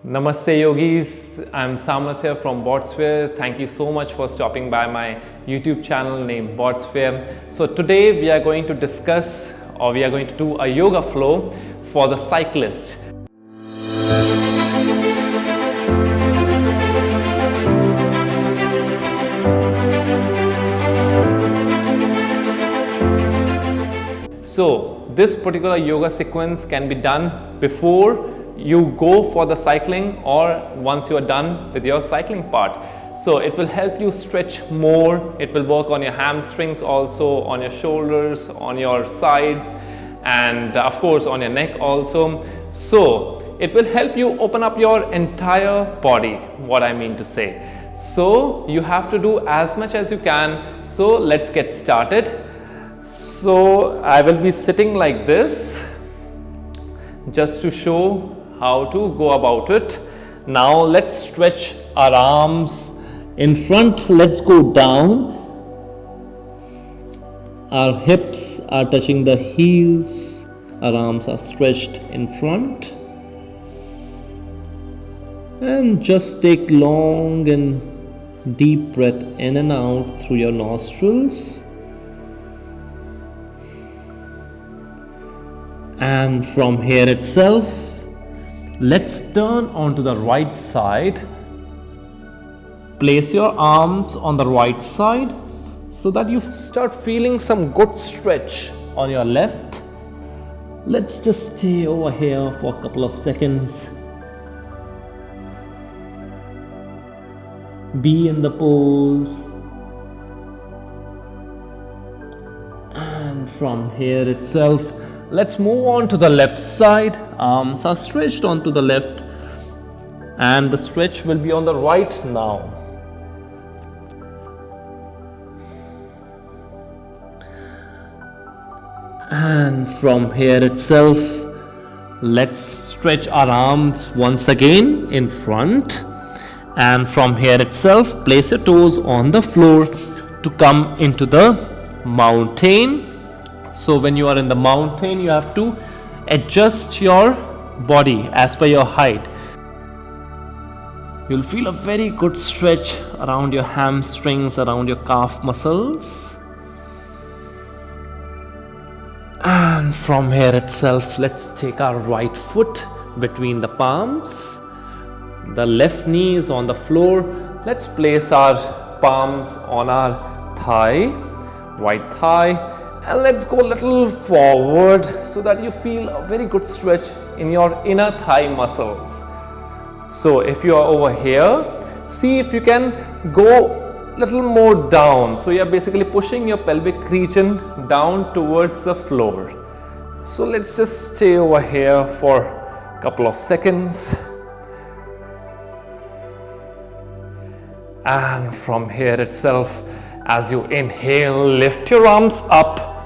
Namaste Yogis, I'm Salutation from Bodsphere. Thank you so much for stopping by my YouTube channel named Bodsphere. So today we are going to discuss, or we are going to do a yoga flow for the cyclist. So this particular yoga sequence can be done before you go for the cycling or once you are done with your cycling part. So it will help you stretch more. It will work on your hamstrings also, on your shoulders, on your sides, and of course on your neck also. So it will help you open up your entire body, what I mean to say. So you have to do as much as you can. So let's get started. So I will be sitting like this just to show how to go about it. Now let's stretch our arms in front. Let's go down. Our hips are touching the heels. Our arms are stretched in front. And just take long and deep breath in and out through your nostrils. And from here itself, let's turn onto the right side. Place your arms on the right side so that you start feeling some good stretch on your left. Let's just stay over here for a couple of seconds. Be in the pose. And from here itself, let's move on to the left side. Arms are stretched onto the left and the stretch will be on the right now. And from here itself, let's stretch our arms once again in front. And from here itself, place your toes on the floor to come into the mountain. So when you are in the mountain, you have to adjust your body as per your height. You'll feel a very good stretch around your hamstrings, around your calf muscles. And from here itself, let's take our right foot between the palms. The left knee is on the floor. Let's place our palms on our thigh, right thigh. And let's go a little forward so that you feel a very good stretch in your inner thigh muscles. So if you are over here, see if you can go a little more down. So you are basically pushing your pelvic region down towards the floor. So let's just stay over here for a couple of seconds. And from here itself, as you inhale, lift your arms up.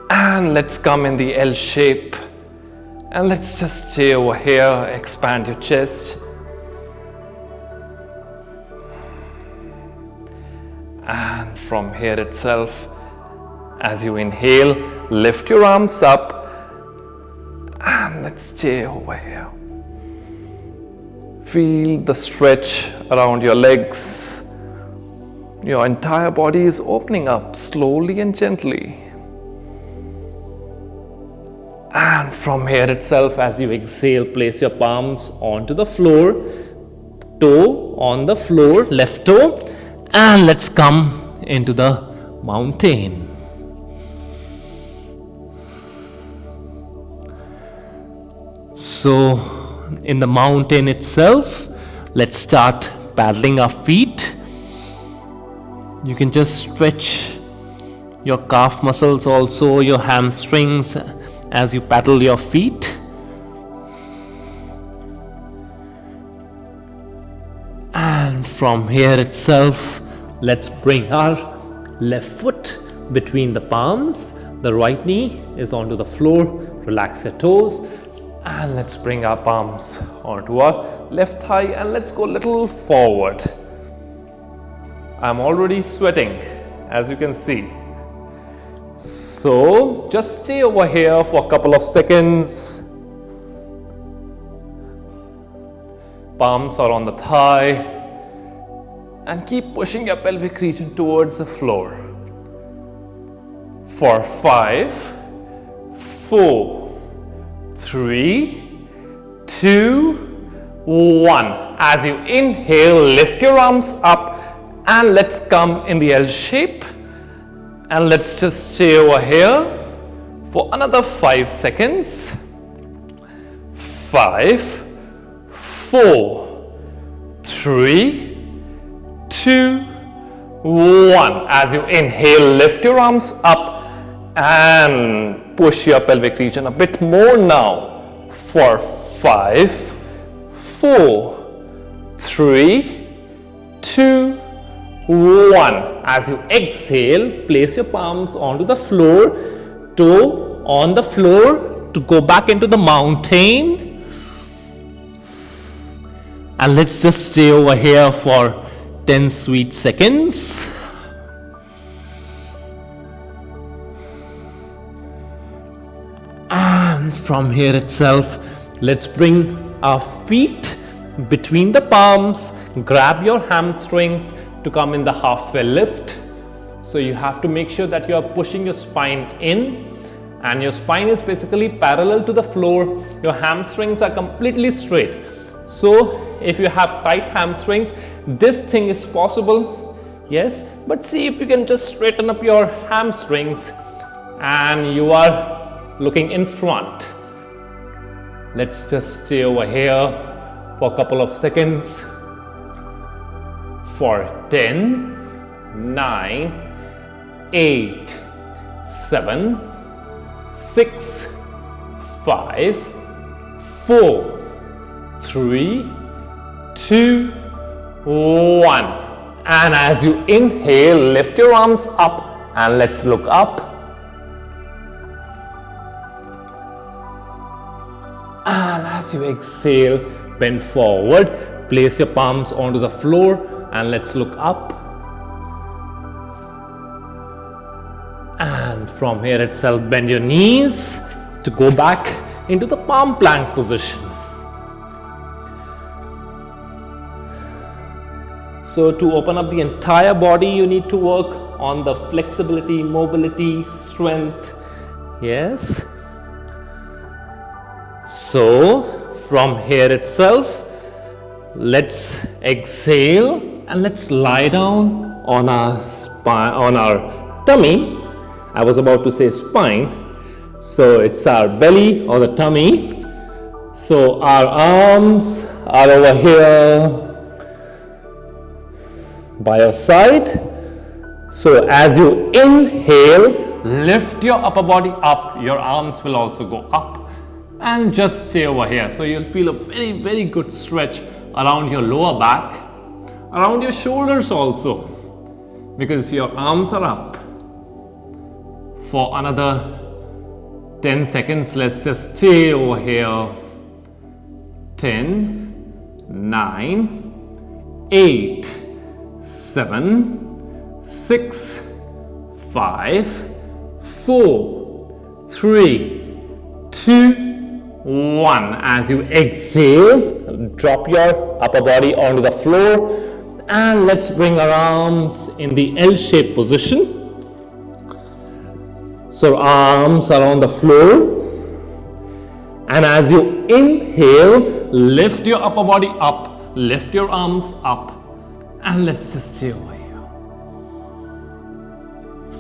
And let's come in the L shape. And let's just stay over here, expand your chest. And from here itself, as you inhale, lift your arms up. And let's stay over here. Feel the stretch around your legs. Your entire body is opening up slowly and gently. And from here itself, as you exhale, place your palms onto the floor, toe on the floor, left toe, and let's come into the mountain. So in the mountain itself, let's start paddling our feet. You can just stretch your calf muscles also, your hamstrings, as you paddle your feet. And from here itself, let's bring our left foot between the palms. The right knee is onto the floor. Relax your toes. And let's bring our palms onto our left thigh and let's go a little forward. I'm already sweating, as you can see. So just stay over here for a couple of seconds. Palms are on the thigh. And keep pushing your pelvic region towards the floor. For 5, 4, 3, 2, 1. As you inhale, lift your arms up and let's come in the L shape. And let's just stay over here for another 5 seconds. 5, 4, 3, 2, 1. As you inhale, lift your arms up and push your pelvic region a bit more now. For 5, 4, 3, 2, 1. As you exhale, place your palms onto the floor, toe on the floor to go back into the mountain. And let's just stay over here for 10 sweet seconds. And from here itself, let's bring our feet between the palms, grab your hamstrings to come in the halfway lift. So you have to make sure that you are pushing your spine in and your spine is basically parallel to the floor. Your hamstrings are completely straight. So if you have tight hamstrings, this thing is possible, yes, but see if you can just straighten up your hamstrings and you are looking in front. Let's just stay over here for a couple of seconds. For 10, 9, 8, 7, 6, 5, 4, 3, 2, 1. And as you inhale, lift your arms up and let's look up. And as you exhale, bend forward, place your palms onto the floor and let's look up. And from here itself, bend your knees to go back into the palm plank position. So to open up the entire body, you need to work on the flexibility, mobility, strength. Yes. So from here itself, let's exhale and let's lie down on our spine, on our tummy. I was about to say spine. So it's our belly or the tummy. So our arms are over here by your side. So as you inhale, lift your upper body up. Your arms will also go up and just stay over here. So you'll feel a very, very good stretch around your lower back, around your shoulders also, because your arms are up. For another 10 seconds, let's just stay over here. 10, 9, 8, 7, 6, 5, 4, 3, 2, 1. As you exhale, drop your upper body onto the floor and let's bring our arms in the L-shaped position. So arms are on the floor, and as you inhale, lift your upper body up, lift your arms up, and let's just stay over here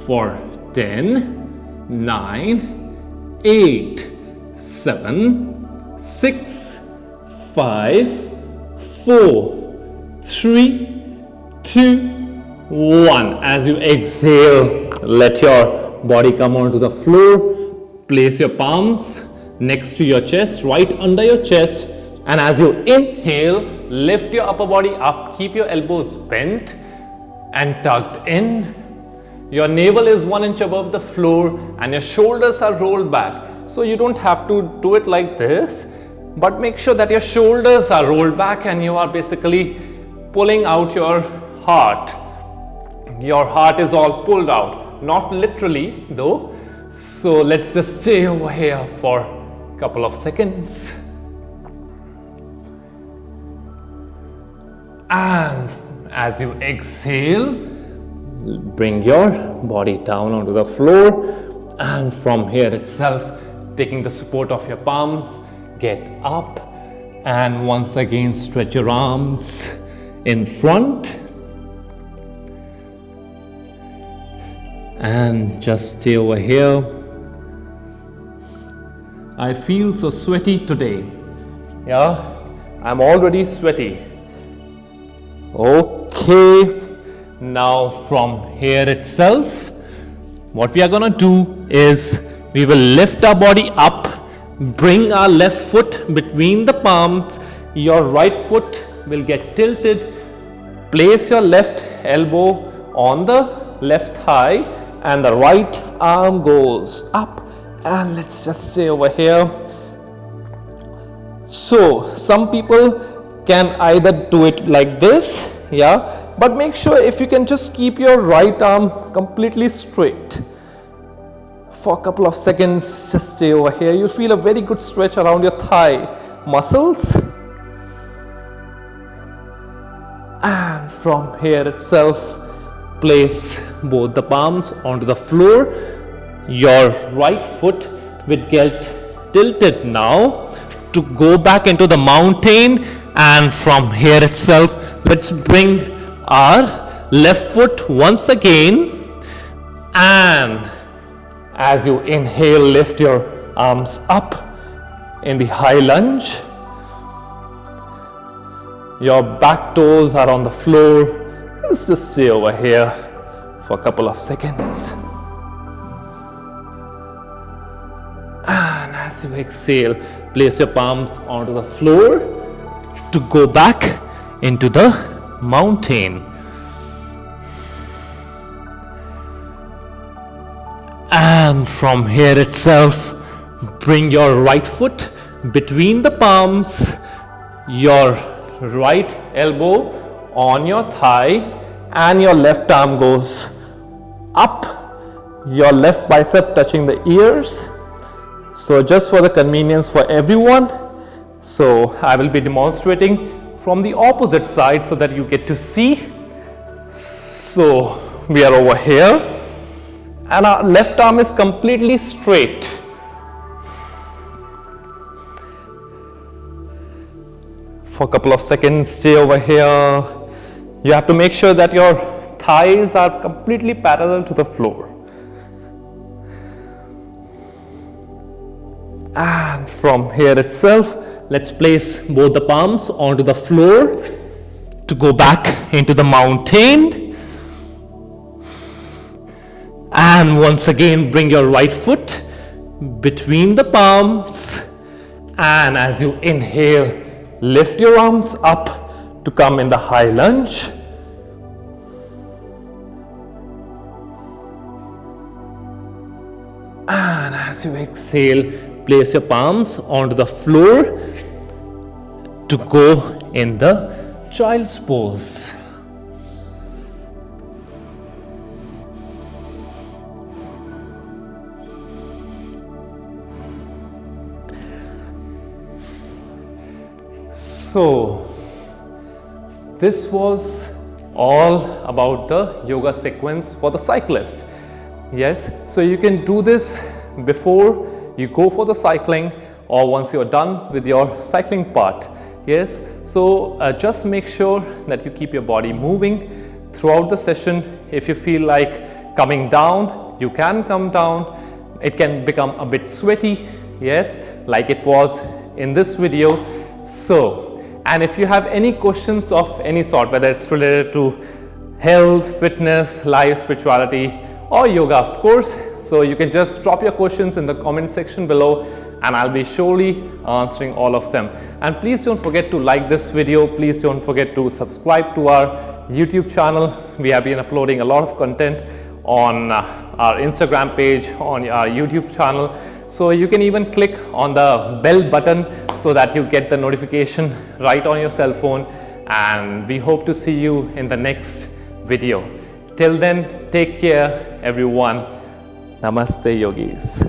for 10, 9, 8, 7, 6, 5, 4, 3, 2, 1. As you exhale, let your body come onto the floor. Place your palms next to your chest, right under your chest, and as you inhale, lift your upper body up. Keep your elbows bent and tucked in. Your navel is 1 inch above the floor and your shoulders are rolled back. So you don't have to do it like this, but make sure that your shoulders are rolled back and you are basically pulling out your heart. Your heart is all pulled out, not literally though. So let's just stay over here for a couple of seconds. And as you exhale, bring your body down onto the floor, and from here itself, taking the support of your palms, get up, and once again stretch your arms in front, and just stay over here. I feel so sweaty today. Yeah, I'm already sweaty. Okay, now from here itself, what we are gonna do is we will lift our body up, bring our left foot between the palms, your right foot will get tilted, place your left elbow on the left thigh, and the right arm goes up, and let's just stay over here. So some people can either do it like this, yeah, but make sure if you can just keep your right arm completely straight for a couple of seconds. Just stay over here. You'll feel a very good stretch around your thigh muscles, and from here itself, place both the palms onto the floor. Your right foot will get tilted now to go back into the mountain, and from here itself, let's bring our left foot once again, and as you inhale, lift your arms up in the high lunge. Your back toes are on the floor. Let's just stay over here for a couple of seconds. And as you exhale, place your palms onto the floor to go back into the mountain. And from here itself, bring your right foot between the palms, your right elbow on your thigh, and your left arm goes up, your left bicep touching the ears. So just for the convenience for everyone, so I will be demonstrating from the opposite side so that you get to see. So we are over here, and our left arm is completely straight. For a couple of seconds, stay over here. You have to make sure that your thighs are completely parallel to the floor. And from here itself, let's place both the palms onto the floor to go back into the mountain. And once again, bring your right foot between the palms, and as you inhale, lift your arms up to come in the high lunge. And as you exhale, place your palms onto the floor to go in the child's pose. So this was all about the yoga sequence for the cyclist. Yes, so you can do this before you go for the cycling or once you're done with your cycling part. Yes, so just make sure that you keep your body moving throughout the session. If you feel like coming down, you can come down. It can become a bit sweaty, yes, like it was in this video. So, and if you have any questions of any sort, whether it's related to health, fitness, life, spirituality, or yoga, of course, so you can just drop your questions in the comment section below, and I'll be surely answering all of them. And please don't forget to like this video. Please don't forget to subscribe to our YouTube channel. We have been uploading a lot of content on our Instagram page, on our YouTube channel. So you can even click on the bell button so that you get the notification right on your cell phone. And we hope to see you in the next video. Till then, take care everyone. Namaste, yogis.